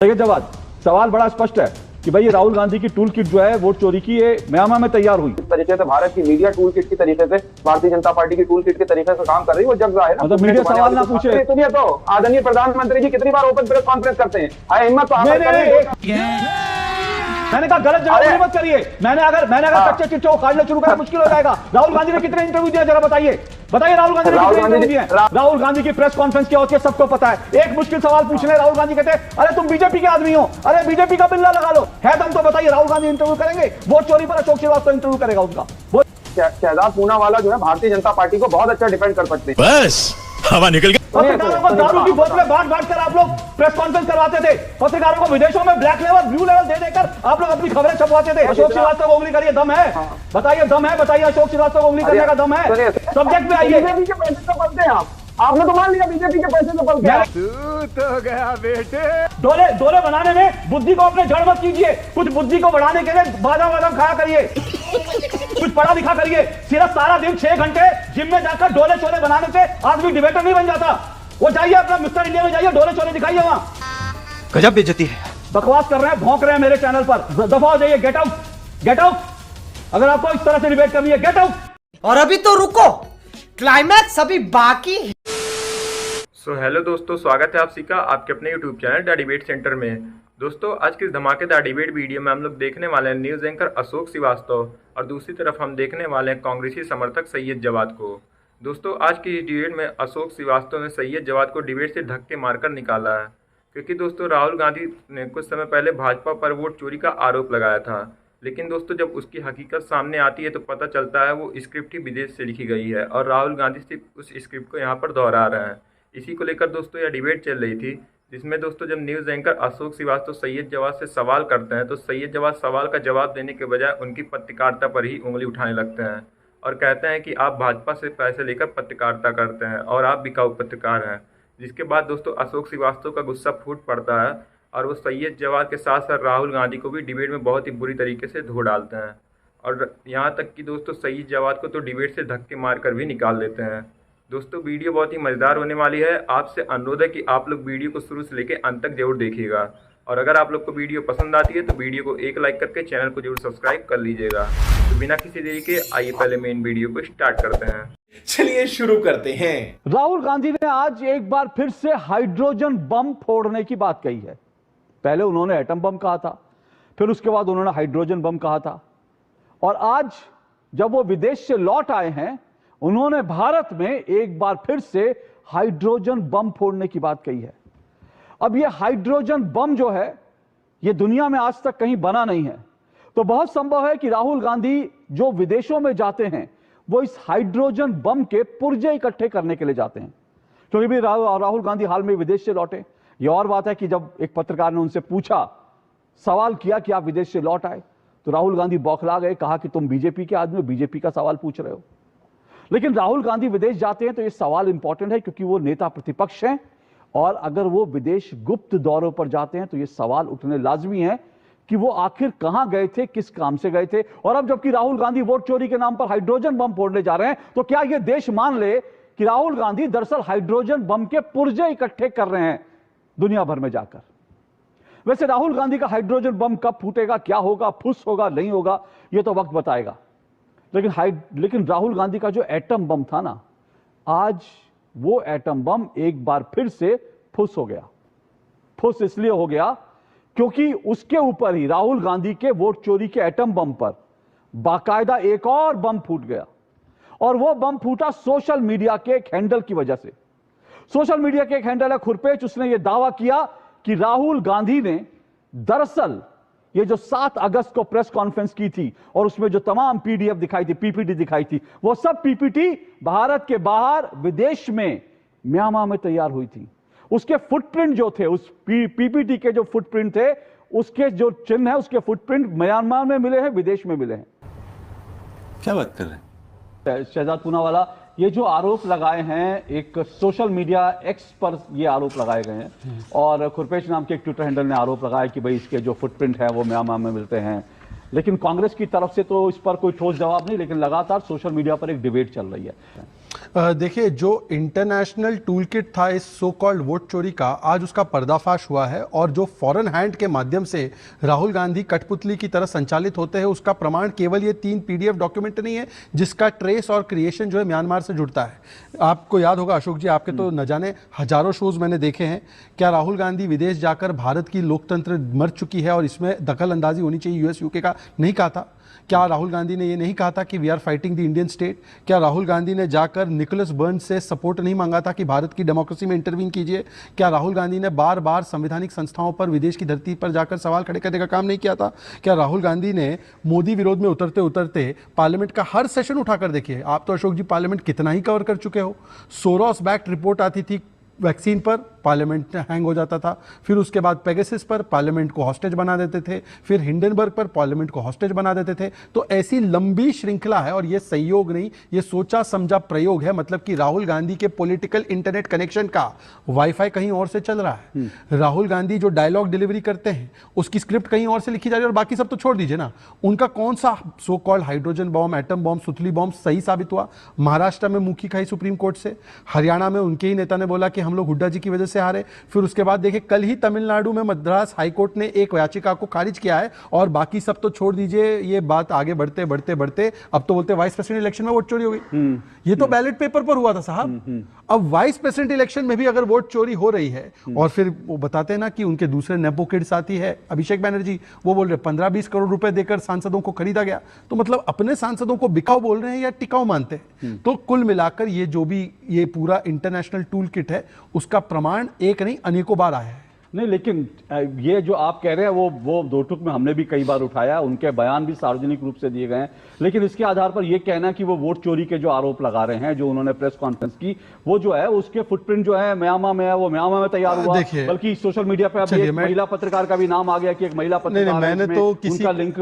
देखिए जवाब सवाल बड़ा स्पष्ट है कि भाई ये राहुल गांधी की टूल किट जो है वोट चोरी की ये म्यांमा में तैयार हुई। इस तरीके से भारत की मीडिया टूल किट की तरीके से भारतीय जनता पार्टी की टूल किट के तरीके से काम कर रही है, वो जग रहा है ना। मतलब मीडिया सवाल ना पूछे। सुनिए तो आदरणीय प्रधानमंत्री जी कितनी बार ओपन प्रेस कॉन्फ्रेंस करते हैं, हिम्मत तो मैंने कहा गलत जगह मत करिए। मैंने अगर कच्चे चिट्ठे को काटना शुरू करा मुश्किल हो जाएगा। राहुल गांधी ने कितने इंटरव्यू दिया जरा बताइए राहुल गांधी ने कितने इंटरव्यू दिए? राहुल गांधी की प्रेस कॉन्फ्रेंस क्या होती है सबको पता है। एक मुश्किल सवाल पूछने राहुल गांधी कहते हैं अरे तुम बीजेपी के आदमी हो, अरे बीजेपी का बिल्ला लगा लो। है तुम तो बताइए राहुल गांधी इंटरव्यू करेंगे? वोट चोरी पर अशोक श्रीवास्तव इंटरव्यू करेगा उसका। शहजाद पूनावाला जो है भारतीय जनता पार्टी को बहुत अच्छा डिफेंड कर सकते हैं। बस हवा निकल गई। पत्रकारों को दारू की बोतलें बांट कर आप लोग प्रेस कॉन्फ्रेंस करवाते थे। पत्रकारों को विदेशों में ब्लैक लेवल ब्लू लेवल दे देकर आप लोग अपनी खबरें छपवाते थे। अशोक श्रीवास्तव को उंगली करिए, दम है? बताइए दम है? बताइए अशोक श्रीवास्तव को उंगली करने का दम है? सब्जेक्ट में आइए। बीजेपी के पैसे से पलते हैं आपने तो मान लिया बीजेपी के पैसे से पलते हैं। तू तो गया बेटे। डोले बनाने में बुद्धि को अपने जड़ मत कीजिए। कुछ बुद्धि को बढ़ाने के लिए बादाम खाया करिए, कुछ पढ़ा लिखा करिए। सिर्फ सारा दिन 6 घंटे जिम में जाकर डोले बनाने से आदमी डिबेटर नहीं बन जाता। वो जाइए अपना मिस्टर इंडिया में जाइए, डोले दिखाइए वहां। गजब बेइज्जती है। बकवास कर रहे हैं, भौंक रहे हैं मेरे चैनल पर। दफा हो जाइए, गेट आउट। अगर आपको इस तरह से डिबेट करनी है गेट आउट। और अभी तो रुको, क्लाइमैक्स अभी बाकी है। हेलो दोस्तों, स्वागत है आप सभी का आपके अपने YouTube channel the debate centre में। दोस्तों आज की इस धमाकेदार डिबेट वीडियो में हम लोग देखने वाले हैं न्यूज़ एंकर अशोक श्रीवास्तव और दूसरी तरफ हम देखने वाले हैं कांग्रेसी समर्थक सैयद जवाद को। दोस्तों आज की इस डिबेट में अशोक श्रीवास्तव ने सैयद जवाद को डिबेट से धक्के मारकर निकाला है, क्योंकि दोस्तों राहुल गांधी ने कुछ समय पहले भाजपा पर वोट चोरी का आरोप लगाया था। लेकिन दोस्तों जब उसकी हकीकत सामने आती है तो पता चलता है वो स्क्रिप्ट ही विदेश से लिखी गई है और राहुल गांधी सिर्फ उस स्क्रिप्ट को यहाँ पर दोहरा रहे हैं। इसी को लेकर दोस्तों यह डिबेट चल रही थी, जिसमें दोस्तों जब न्यूज़ एंकर अशोक श्रीवास्तव सैयद जवाद से सवाल करते हैं तो सैयद जवाद सवाल का जवाब देने के बजाय उनकी पत्रकारिता पर ही उंगली उठाने लगते हैं और कहते हैं कि आप भाजपा से पैसे लेकर पत्रकारिता करते हैं और आप बिकाऊ पत्रकार हैं। जिसके बाद दोस्तों अशोक श्रीवास्तव का गुस्सा फूट पड़ता है और वो सैयद जवाद के साथ साथ राहुल गांधी को भी डिबेट में बहुत ही बुरी तरीके से धो डालते हैं और यहाँ तक कि दोस्तों सैयद जवाद को तो डिबेट से धक्के मार कर भी निकाल देते हैं। दोस्तों वीडियो बहुत ही मज़ेदार होने वाली है। आपसे अनुरोध है कि आप लोग वीडियो को शुरू से लेकर अंत तक जरूर देखिएगा और अगर आप लोग को वीडियो पसंद आती है तो वीडियो को एक लाइक करके चैनल को जरूर सब्सक्राइब कर लीजिएगा। तो बिना किसी देरी के आइए पहले मेन वीडियो को स्टार्ट करते हैं। चलिए शुरू करते हैं। राहुल गांधी ने आज एक बार फिर से हाइड्रोजन बम फोड़ने की बात कही है। पहले उन्होंने एटम बम कहा था, फिर उसके बाद उन्होंने हाइड्रोजन बम कहा था और आज जब वो विदेश से लौट आए हैं उन्होंने भारत में एक बार फिर से हाइड्रोजन बम फोड़ने की बात कही है। अब ये हाइड्रोजन बम जो है ये दुनिया में आज तक कहीं बना नहीं है, तो बहुत संभव है कि राहुल गांधी जो विदेशों में जाते हैं वो इस हाइड्रोजन बम के पुर्जे इकट्ठे करने के लिए जाते हैं, क्योंकि भी राहुल गांधी हाल में विदेश से लौटे। ये और बात है कि जब एक पत्रकार ने उनसे पूछा, सवाल किया कि आप विदेश से लौट आए, तो राहुल गांधी बौखला गए, कहा कि तुम बीजेपी के आदमी हो, बीजेपी का सवाल पूछ रहे हो। लेकिन राहुल गांधी विदेश जाते हैं तो यह सवाल इंपॉर्टेंट है, क्योंकि वो नेता प्रतिपक्ष हैं और अगर वो विदेश गुप्त दौरों पर जाते हैं तो यह सवाल उठने लाजमी है कि वो आखिर कहां गए थे, किस काम से गए थे। और अब जबकि राहुल गांधी वोट चोरी के नाम पर हाइड्रोजन बम फोड़ने जा रहे हैं तो क्या यह देश मान ले कि राहुल गांधी दरअसल हाइड्रोजन बम के पुर्जे इकट्ठे कर रहे हैं दुनिया भर में जाकर। वैसे राहुल गांधी का हाइड्रोजन बम कब फूटेगा, क्या होगा, फुस होगा, नहीं होगा, यह तो वक्त बताएगा। लेकिन राहुल गांधी का जो एटम बम था ना, आज वो एटम बम एक बार फिर से फुस हो गया। फुस इसलिए हो गया क्योंकि उसके ऊपर ही राहुल गांधी के वोट चोरी के एटम बम पर बाकायदा एक और बम फूट गया और वो बम फूटा सोशल मीडिया के एक हैंडल की वजह से। सोशल मीडिया के एक हैंडल है खुरपेच, उसने ये दावा किया कि राहुल गांधी ने दरअसल ये जो 7 अगस्त को प्रेस कॉन्फ्रेंस की थी और उसमें जो तमाम पीडीएफ दिखाई थी, पीपीटी दिखाई थी, वो सब पीपीटी भारत के बाहर विदेश में म्यांमा में तैयार हुई थी। उसके फुटप्रिंट जो थे, उस पीपीटी के जो फुटप्रिंट थे, उसके जो चिन्ह है, उसके फुटप्रिंट म्यांमार में मिले हैं, विदेश में मिले हैं। क्या बात कर रहे हैं? शहजाद पूनावाला, ये जो आरोप लगाए हैं एक सोशल मीडिया एक्स पर ये आरोप लगाए गए हैं और खुरपेश नाम के एक ट्विटर हैंडल ने आरोप लगाया कि भाई इसके जो फुटप्रिंट है वो म्यांमार में मिलते हैं। लेकिन कांग्रेस की तरफ से तो इस पर कोई ठोस जवाब नहीं, लेकिन लगातार सोशल मीडिया पर एक डिबेट चल रही है। देखिए, जो इंटरनेशनल टूल किट था इस सो कॉल्ड वोट चोरी का, आज उसका पर्दाफाश हुआ है। और जो फॉरेन हैंड के माध्यम से राहुल गांधी कठपुतली की तरह संचालित होते हैं, उसका प्रमाण केवल ये 3 PDF डॉक्यूमेंट नहीं है, जिसका ट्रेस और क्रिएशन जो है म्यांमार से जुड़ता है। आपको याद होगा अशोक जी, आपके तो न जाने हजारों शोज मैंने देखे हैं। क्या राहुल गांधी विदेश जाकर भारत की लोकतंत्र मर चुकी है और इसमें दखल अंदाजी होनी चाहिए US UK का नहीं कहा था? क्या राहुल गांधी ने ये नहीं कहा था कि we are fighting the Indian state? क्या राहुल गांधी ने जाकर निकोलस बर्न्स से सपोर्ट नहीं मांगा था कि भारत की डेमोक्रेसी में इंटरवीन कीजिए? क्या राहुल गांधी ने बार बार संवैधानिक संस्थाओं पर विदेश की धरती पर जाकर सवाल खड़े करने का काम नहीं किया था? क्या राहुल गांधी ने मोदी विरोध में उतरते उतरते पार्लियामेंट का हर सेशन उठाकर देखिए, आप तो अशोक जी पार्लियामेंट कितना ही कवर कर चुके हो। सोरोस बैक्ड रिपोर्ट आती थी वैक्सीन पर, पार्लियामेंट हैंग हो जाता था। फिर उसके बाद पेगासस पर पार्लियामेंट को हॉस्टेज बना देते थे। फिर हिंडनबर्ग पर पार्लियामेंट को हॉस्टेज बना देते थे। तो ऐसी लंबी श्रृंखला है और ये संयोग नहीं, ये सोचा समझा प्रयोग है। मतलब कि राहुल गांधी के पॉलिटिकल इंटरनेट कनेक्शन का वाईफाई कहीं और से चल रहा है। राहुल गांधी जो डायलॉग डिलीवरी करते हैं उसकी स्क्रिप्ट कहीं और से लिखी जा रही है। और बाकी सब तो छोड़ दीजिए ना, उनका कौन सा so called hydrogen bomb, atom bomb, सुतली बॉम्ब सही साबित हुआ? महाराष्ट्र में मुखी खाई सुप्रीम कोर्ट से, हरियाणा में उनके ही नेता ने बोला कि हम लोग हुड्डा जी की वजह से हारे। फिर उसके बाद देखिए, कल ही तमिलनाडु में मद्रास हाईकोर्ट ने एक याचिका को खारिज किया है। और बाकी सब तो छोड़ दीजिए, ये बात आगे बढ़ते बढ़ते बढ़ते अब तो बोलते वाइस प्रेसिडेंट इलेक्शन में वोट चोरी हो गई। ये तो बैलेट पेपर पर हुआ था साहब। अब वाइस प्रेसिडेंट इलेक्शन में भी अगर वोट चोरी हो रही है, और फिर वो बताते हैं ना कि उनके दूसरे नेपो किड साथी है अभिषेक बैनर्जी, वो बोल रहे 15-20 करोड़ रुपए देकर सांसदों को खरीदा गया। तो मतलब अपने सांसदों को बिकाऊ बोल रहे हैं या टिकाऊ मानते हैं? तो कुल मिलाकर ये जो भी ये पूरा इंटरनेशनल टूल किट है, उसका प्रमाण एक नहीं अनेकों बार आया है। नहीं, लेकिन ये जो आप कह रहे हैं वो दो टुक में हमने भी कई बार उठाया, उनके बयान भी सार्वजनिक रूप से दिए गए हैं। लेकिन इसके आधार पर ये कहना कि वो वोट चोरी के जो आरोप लगा रहे हैं, जो उन्होंने प्रेस कॉन्फ्रेंस की, वो जो है उसके फुटप्रिंट जो है म्यांमार में है, वो म्यांमार में तैयार हुआ। बल्कि सोशल मीडिया पर अब एक महिला पत्रकार का भी नाम आ गया कि एक महिला पत्रकार, मैंने तो किसी उनका लिंक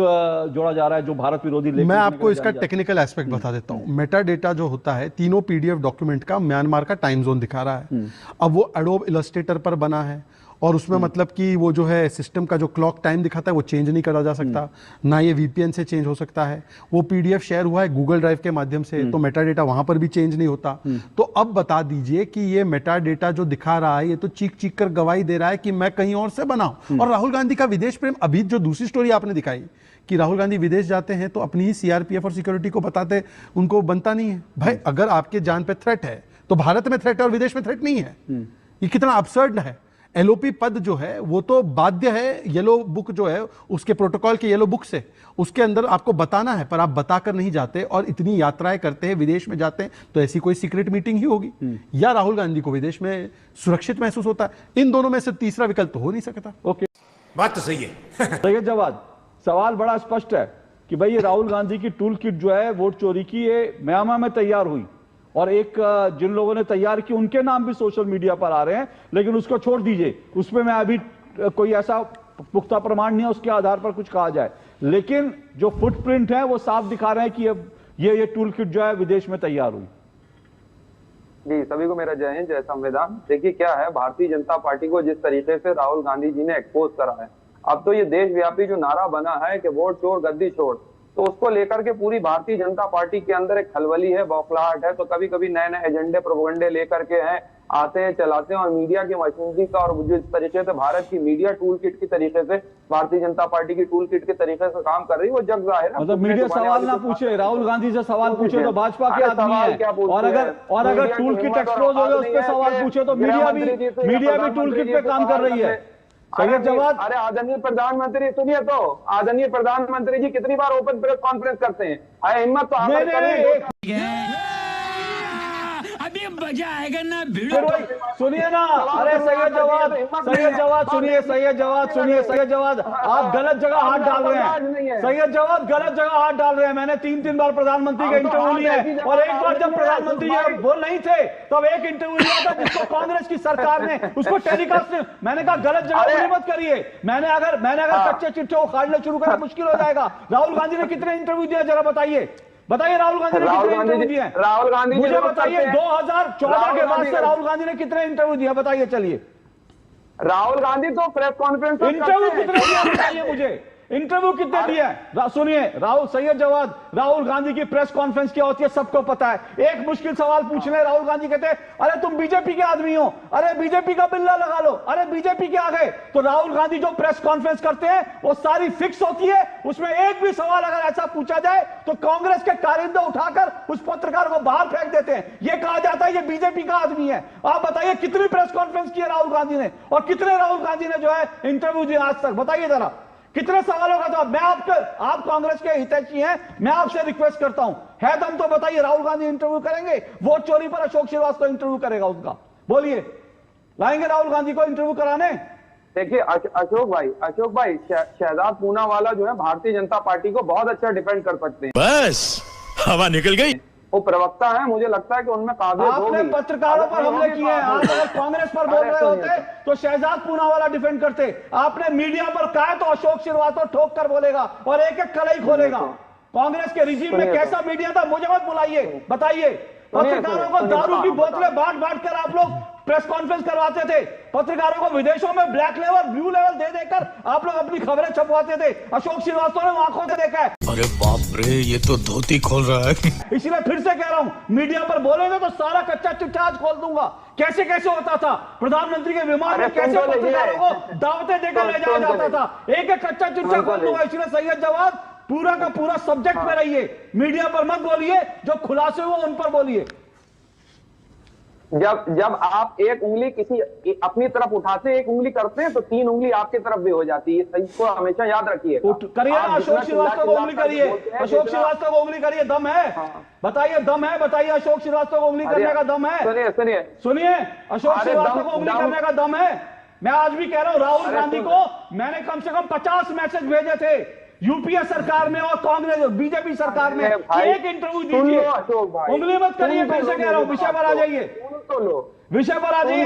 जोड़ा जा रहा है जो भारत विरोधी लिंक। मैं आपको इसका टेक्निकल एस्पेक्ट बता देता हूं। मेटा डेटा जो होता है, तीनों PDF डॉक्यूमेंट का म्यांमार का टाइम जोन दिखा रहा है। अब वो एडोब इलस्ट्रेटर पर बना है और उसमें मतलब कि वो जो है सिस्टम का जो क्लॉक टाइम दिखाता है वो चेंज नहीं करा जा सकता, ना ये VPN से चेंज हो सकता है। वो PDF शेयर हुआ है गूगल ड्राइव के माध्यम से, तो मेटा डेटा वहां पर भी चेंज नहीं होता। तो अब बता दीजिए कि ये मेटा डेटा जो दिखा रहा है, ये तो चीख चीख कर गवाही दे रहा है कि मैं कहीं और से बना हूं। और राहुल गांधी का विदेश प्रेम, अभी जो दूसरी स्टोरी आपने दिखाई कि राहुल गांधी विदेश जाते हैं तो अपनी ही CRPF और सिक्योरिटी को बताते, उनको बनता नहीं है। भाई अगर आपके जान पे थ्रेट है तो भारत में थ्रेट है और विदेश में थ्रेट नहीं है। ये कितना अब्सर्ड है। LOP पद जो है वो तो बाध्य है, येलो बुक जो है उसके प्रोटोकॉल के येलो बुक से, उसके अंदर आपको बताना है, पर आप बताकर नहीं जाते और इतनी यात्राएं करते हैं, विदेश में जाते हैं, तो ऐसी कोई सीक्रेट मीटिंग ही होगी। या राहुल गांधी को विदेश में सुरक्षित महसूस होता है। इन दोनों में से तीसरा विकल्प तो हो नहीं सकता। ओके, बात तो सही है। सैयद जवाद, सवाल बड़ा स्पष्ट है कि भाई ये राहुल गांधी की टूल किट जो है वोट चोरी की, ये म्यांमार में तैयार हुई और एक जिन लोगों ने तैयार की उनके नाम भी सोशल मीडिया पर आ रहे हैं। लेकिन उसको छोड़ दीजिए, उसमें मैं अभी कोई ऐसा पुख्ता प्रमाण नहीं है उसके आधार पर कुछ कहा जाए। लेकिन जो फुटप्रिंट है वो साफ दिखा रहे हैं कि ये टूल किट जो है विदेश में तैयार हुई। जी, सभी को मेरा जय हिंद, जय संविधान। देखिए क्या है, भारतीय जनता पार्टी को जिस तरीके से राहुल गांधी जी ने एक्सपोज करा है, अब तो ये देशव्यापी जो नारा बना है कि वोट चोर गद्दी छोड़, तो उसको लेकर के पूरी भारतीय जनता पार्टी के अंदर एक खलबली है, बौखलाहट है। तो कभी कभी नए नए एजेंडे प्रोपेगेंडे लेकर के हैं, आते हैं, चलाते हैं। और मीडिया की मशीनरी का और जिस तरीके से भारत की मीडिया टूल किट की तरीके से भारतीय जनता पार्टी की टूल किट के तरीके से काम कर रही है, वो जग जाहिर है। मतलब मीडिया सवाल ना पूछे, राहुल गांधी से सवाल पूछे तो भाजपा के आदमी है, और अगर टूल किट एक्सपोज हो गया उस पर सवाल पूछे तो मीडिया भी टूल किट पे काम कर रही है। सैयद जवाद, अरे आदरणीय प्रधानमंत्री सुनिए, तो आदरणीय प्रधानमंत्री जी कितनी बार ओपन प्रेस कॉन्फ्रेंस करते हैं? अरे हिम्मत तो अभी मजा आएगा ना। सुनिए ना, अरे सैयद जवाद सुनिए, आप गलत जगह हाथ डाल रहे हैं। सैयद जवाद गलत जगह हाथ डाल रहे हैं। मैंने 3 बार प्रधानमंत्री का इंटरव्यू लिया है और एक बार जब प्रधानमंत्री वो नहीं थे तब एक इंटरव्यू लिया था जिसको कांग्रेस की सरकार ने उसको टेलीकास्ट। मैंने कहा गलत जगह मत करिए। मैंने अगर कच्चे चिट्ठे उखाड़ने शुरू करना मुश्किल हो जाएगा। राहुल गांधी ने कितने इंटरव्यू दिया जरा बताइए राहुल गांधी ने कितने इंटरव्यू दिए? राहुल गांधी मुझे बताइए 2014 के बाद से राहुल गांधी ने कितने इंटरव्यू दिया बताइए। चलिए, राहुल गांधी तो प्रेस कॉन्फ्रेंस इंटरव्यू कितने दिया बताइए मुझे। इंटरव्यू कितने दिए हैं? सुनिए राहुल, सैयद जवाद, राहुल गांधी की प्रेस कॉन्फ्रेंस क्या होती है सबको पता है। एक मुश्किल सवाल पूछ ले, राहुल गांधी कहते हैं अरे तुम बीजेपी के आदमी हो, अरे बीजेपी का बिल्ला लगा लो, अरे बीजेपी के आ गए। तो राहुल गांधी जो प्रेस कॉन्फ्रेंस करते हैं वो सारी फिक्स होती है, उसमें एक भी सवाल अगर ऐसा पूछा जाए तो कांग्रेस के कारिंदे उठाकर उस पत्रकार को बाहर फेंक देते हैं। ये कहा जाता है ये बीजेपी का आदमी है। आप बताइए कितनी प्रेस कॉन्फ्रेंस की है राहुल गांधी ने, और कितने राहुल गांधी ने जो है इंटरव्यू दिया आज तक? बताइए जरा कितने सवालों का जवाब। मैं आप कांग्रेस के हितैषी हैं, मैं आपसे रिक्वेस्ट करता हूं, है दम तो बताइए, राहुल गांधी इंटरव्यू करेंगे? वोट चोरी पर अशोक श्रीवास्तव इंटरव्यू करेगा उसका, बोलिए लाएंगे राहुल गांधी को इंटरव्यू कराने? देखिए अशोक भाई शहजाद पूनावाला जो है भारतीय जनता पार्टी को बहुत अच्छा डिफेंड कर सकते हैं। बस हवा निकल गई। वो प्रवक्ता है, मुझे लगता है कि उनमें काबिलियत आपने होगी। पत्रकारों पर हमले किए हैं। आप अगर कांग्रेस पर बोल रहे होते तो शहजाद पूनावाला डिफेंड करते। आपने मीडिया पर कहा तो अशोक श्रीवास्तव ठोक कर बोलेगा और एक एक कलई खोलेगा। कांग्रेस के रिजीम में कैसा मीडिया था मुझे मत बुलाइए, बताइए। पत्रकारों को दारू की बोतलें बांट कर आप लोग प्रेस कॉन्फ्रेंस करवाते थे। पत्रकारों को विदेशों में ब्लैक लेवल, ब्लू लेवल दे देकर आप लोग अपनी खबरें छपवाते थे। अशोक श्रीवास्तव ने आंखों से देखा है। अरे बाप रे, ये तो धोती खोल रहा है। इसलिए फिर से कह रहा हूं, मीडिया पर बोलेंगे तो सारा कच्चा चिट्ठा आज खोल दूंगा। कैसे कैसे होता था प्रधानमंत्री के विमान में, कैसे पत्रकारों को दावतें देकर ले जाया जाता था, एक एक कच्चा चिट्ठा खोल दूंगा। इसलिए सैयद जवाद पूरा का पूरा सब्जेक्ट में रहिए, मीडिया पर मत बोलिए, जो खुलासे हुए उन पर बोलिए। जब आप एक उंगली किसी अपनी तरफ उठाते हैं, एक उंगली करते हैं, तो तीन उंगली आपकी तरफ भी हो जाती है। इसको हमेशा याद रखिए। करिए ना, अशोक श्रीवास्तव को उंगली करिए, अशोक श्रीवास्तव को उंगली करिए। दम है? बताइए दम है, बताइए अशोक श्रीवास्तव को उंगली करने का दम है? सुनिए अशोक श्रीवास्तव को उंगली करने का दम है? मैं आज भी कह रहा हूं, राहुल गांधी को मैंने कम से कम 50 मैसेज भेजे थे यूपीए सरकार में और कांग्रेस बीजेपी सरकार में, एक इंटरव्यू दीजिए। उंगली मत करिए, फिर से कह रहा हूं, विषय पर आ जाइए, विषय पर आ जाइए।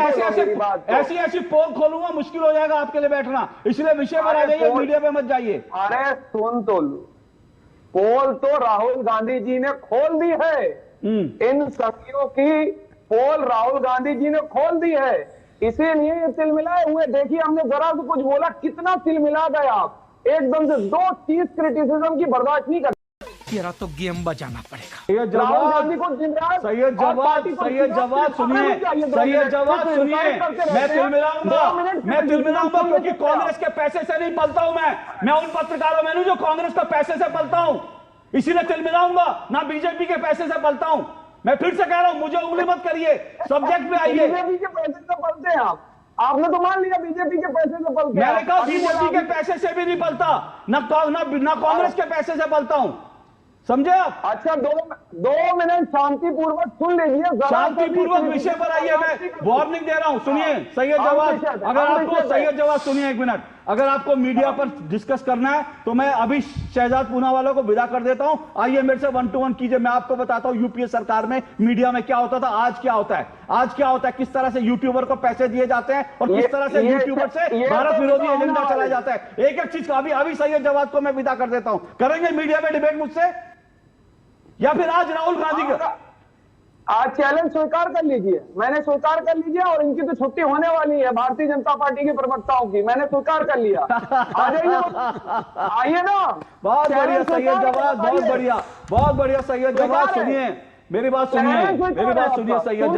ऐसी पोल खोलूंगा, मुश्किल हो जाएगा आपके लिए बैठना, इसलिए विषय पर आ जाइए, मीडिया पे मत जाइए। अरे सुन तो लो, पोल तो राहुल गांधी जी ने खोल दी है। इन सखियों की पोल राहुल गांधी जी ने खोल दी है, इसीलिए ये तिलमिलाए हुए। देखिए हमने जरा तो कुछ बोला, कितना तिलमिला गए आप, एकदम से दो चीज क्रिटिसिज्म की बर्दाश्त नहीं कर। तेरा तो गेम बजाना पड़ेगा। सैयद जवाद सुनिए, सैयद जवाद सुनिए, मैं तिलमिलाऊंगा क्योंकि कांग्रेस के पैसे से नहीं पलता हूं मैं उन पत्रकारों में नहीं जो कांग्रेस के पैसे से पलता हूं, इसीलिए तिलमिलाऊंगा, ना बीजेपी के पैसे से पलता हूं। मैं फिर से कह रहा हूं, मुझे उंगली मत करिए, सब्जेक्ट पे आइए। बीजेपी के पैसे से पलते हैं आपने तो मान लिया बीजेपी के पैसे से पलते हैं। मैंने कहा बीजेपी के पैसे से भी नहीं पलता, ना कांग्रेस के पैसे से पलता हूं, समझे आप? अच्छा, दो मिनट शांतिपूर्वक सुन लीजिए, शांतिपूर्वक विषय पर आइए। मैं वार्निंग दे रहा हूं, सुनिए सैयद जवाद, अगर आपको सैयद जवाद सुनिए एक मिनट, अगर आपको मीडिया पर डिस्कस करना है तो मैं अभी शहजाद पूनावाला को विदा कर देता हूं। आइए मेरे से 1 to 1 कीजिए, मैं आपको बताता हूं यूपीए सरकार में मीडिया में क्या होता था, आज क्या होता है। आज क्या होता है, किस तरह से यूट्यूबर को पैसे दिए जाते हैं और किस तरह से यूट्यूबर से भारत विरोधी एजेंडा चलाया जाता है। एक एक चीज का अभी सैयद जवाद को मैं विदा कर देता हूं। करेंगे मीडिया में डिबेट मुझसे, या फिर आज राहुल गांधी का आज चैलेंज स्वीकार कर लीजिए, मैंने स्वीकार कर लिया, और इनकी तो छुट्टी होने वाली है भारतीय जनता पार्टी के प्रवक्ताओं की, मैंने स्वीकार कर लिया। आ जाइए, आइए ना। बहुत बढ़िया सैयद जवाद, बहुत बढ़िया सैयद जवाद। सुनिए मेरी बात सुनिए, सैयद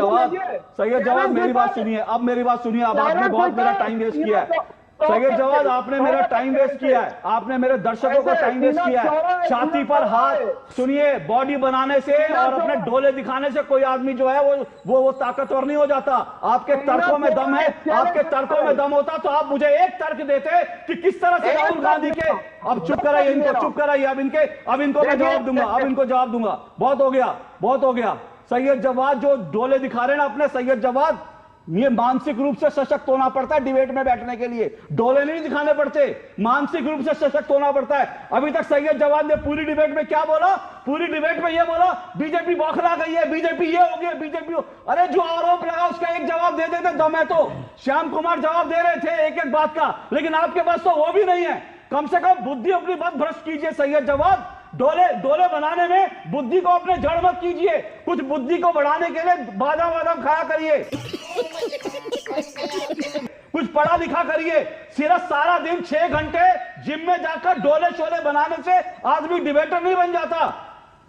जवाद मेरी बात सुनिए, अब मेरी बात सुनिए। अब आपने बहुत मेरा टाइम वेस्ट किया है सैयद जवाद, आपने मेरा टाइम वेस्ट किया है, आपने मेरे दर्शकों को टाइम वेस्ट किया है। छाती पर हाथ, सुनिए, बॉडी बनाने से और अपने डोले दिखाने से कोई आदमी जो है वो ताकतवर नहीं हो जाता। आपके तर्कों में दम है, आपके तर्कों में दम होता तो आप मुझे एक तर्क देते कि किस तरह से राहुल गांधी के, अब चुप कराइए इनको, चुप कराइए अब इनको मैं जवाब दूंगा, अब इनको जवाब दूंगा। बहुत हो गया। सैयद जवाद जो डोले दिखा रहे हैं ना अपने, सैयद जवाद, ये मानसिक रूप से सशक्त होना पड़ता है डिबेट में बैठने के लिए, डोले नहीं दिखाने पड़ते, मानसिक रूप से सशक्त होना पड़ता है। अभी तक सैयद जवाद ने पूरी डिबेट में क्या बोला, पूरी डिबेट में ये बोला बीजेपी बौखला गई है, बीजेपी ये हो गया, बीजेपी अरे जो आरोप लगा उसका एक जवाब दे देते दम है तो। श्याम कुमार जवाब दे रहे थे एक एक बात का, लेकिन आपके पास तो वो भी नहीं है। कम से कम बुद्धि अपनी मत भ्रष्ट कीजिए सैयद जवाद, डोले बनाने में बुद्धि को अपने जड़ मत कीजिए, कुछ बुद्धि को बढ़ाने के लिए बादाम खाया करिए। कुछ पढ़ा लिखा करिए। सिर्फ सारा दिन 6 घंटे जिम में जाकर डोले शोले बनाने से आदमी डिबेटर नहीं बन जाता।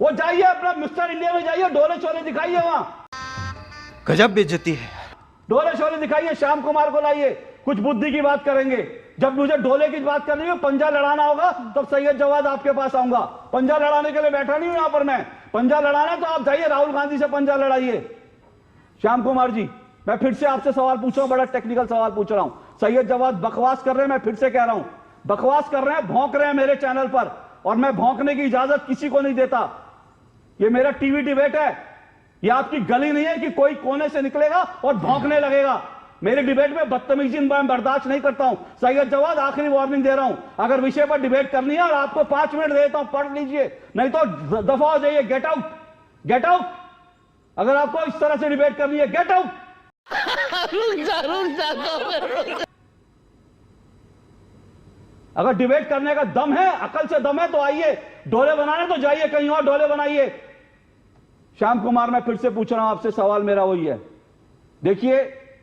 वो जाइए अपना मिस्टर इंडिया में जाइए, डोले शोले दिखाइए, वहां गजब बेइज्जती है। डोले शोले दिखाइए, श्याम कुमार को लाइए, कुछ बुद्धि की बात करेंगे। जब मुझे डोले की बात करनी हो, पंजा लड़ाना होगा, तब सैयद जवाद आपके पास आऊंगा। पंजा लड़ाने के लिए बैठा नहीं हूं यहां पर मैं। पंजा लड़ाना तो आप जाइए राहुल गांधी से पंजा लड़ाइए। श्याम कुमार जी, मैं फिर से आपसे सवाल पूछ रहा हूं, बड़ा टेक्निकल सवाल पूछ रहा हूं। सैयद जवाद बकवास कर रहे हैं, मैं फिर से कह रहा हूं, बकवास कर रहे हैं, भौंक रहे हैं मेरे चैनल पर, और मैं भौंकने की इजाजत किसी को नहीं देता। ये मेरा टीवी डिबेट है, ये आपकी गली नहीं है कि कोई कोने से निकलेगा और भौंकने लगेगा। मेरे डिबेट में बदतमीजी मैं बर्दाश्त नहीं करता हूं। सैयद जवाद, आखिरी वार्निंग दे रहा हूं, अगर विषय पर डिबेट करनी है और आपको 5 मिनट देता हूं, पढ़ लीजिए, नहीं तो दफा हो जाइए, गेट आउट, गेट आउट। अगर आपको इस तरह से डिबेट करनी है, गेट आउट। अगर डिबेट करने का दम है, अकल से दम है, तो आइए, डोले बनाने तो जाइए, कहीं और डोले बनाइए। श्याम कुमार, मैं फिर से पूछ रहा हूं आपसे, सवाल मेरा वही है। देखिए,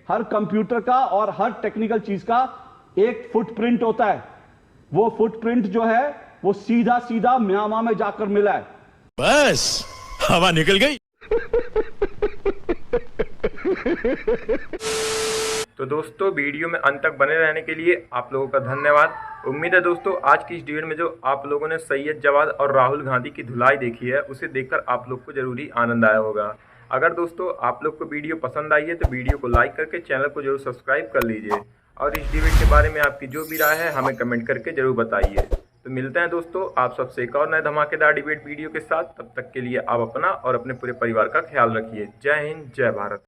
हर कंप्यूटर का और हर टेक्निकल चीज का एक फुटप्रिंट होता है। वो फुटप्रिंट जो है वो सीधा सीधा म्यांमार में जाकर मिला है। बस हवा निकल गई। तो दोस्तों, वीडियो में अंत तक बने रहने के लिए आप लोगों का धन्यवाद। उम्मीद है दोस्तों, आज की इस डिबेट में जो आप लोगों ने सैयद जवाद और राहुल गांधी की धुलाई देखी है, उसे देखकर आप लोग को जरूरी आनंद आया होगा। अगर दोस्तों आप लोग को वीडियो पसंद आई है तो वीडियो को लाइक करके चैनल को जरूर सब्सक्राइब कर लीजिए, और इस डिबेट के बारे में आपकी जो भी राय है हमें कमेंट करके जरूर बताइए। तो मिलते हैं दोस्तों आप सबसे एक और नए धमाकेदार डिबेट वीडियो के साथ। तब तक के लिए आप अपना और अपने पूरे परिवार का ख्याल रखिए। जय हिंद, जय भारत।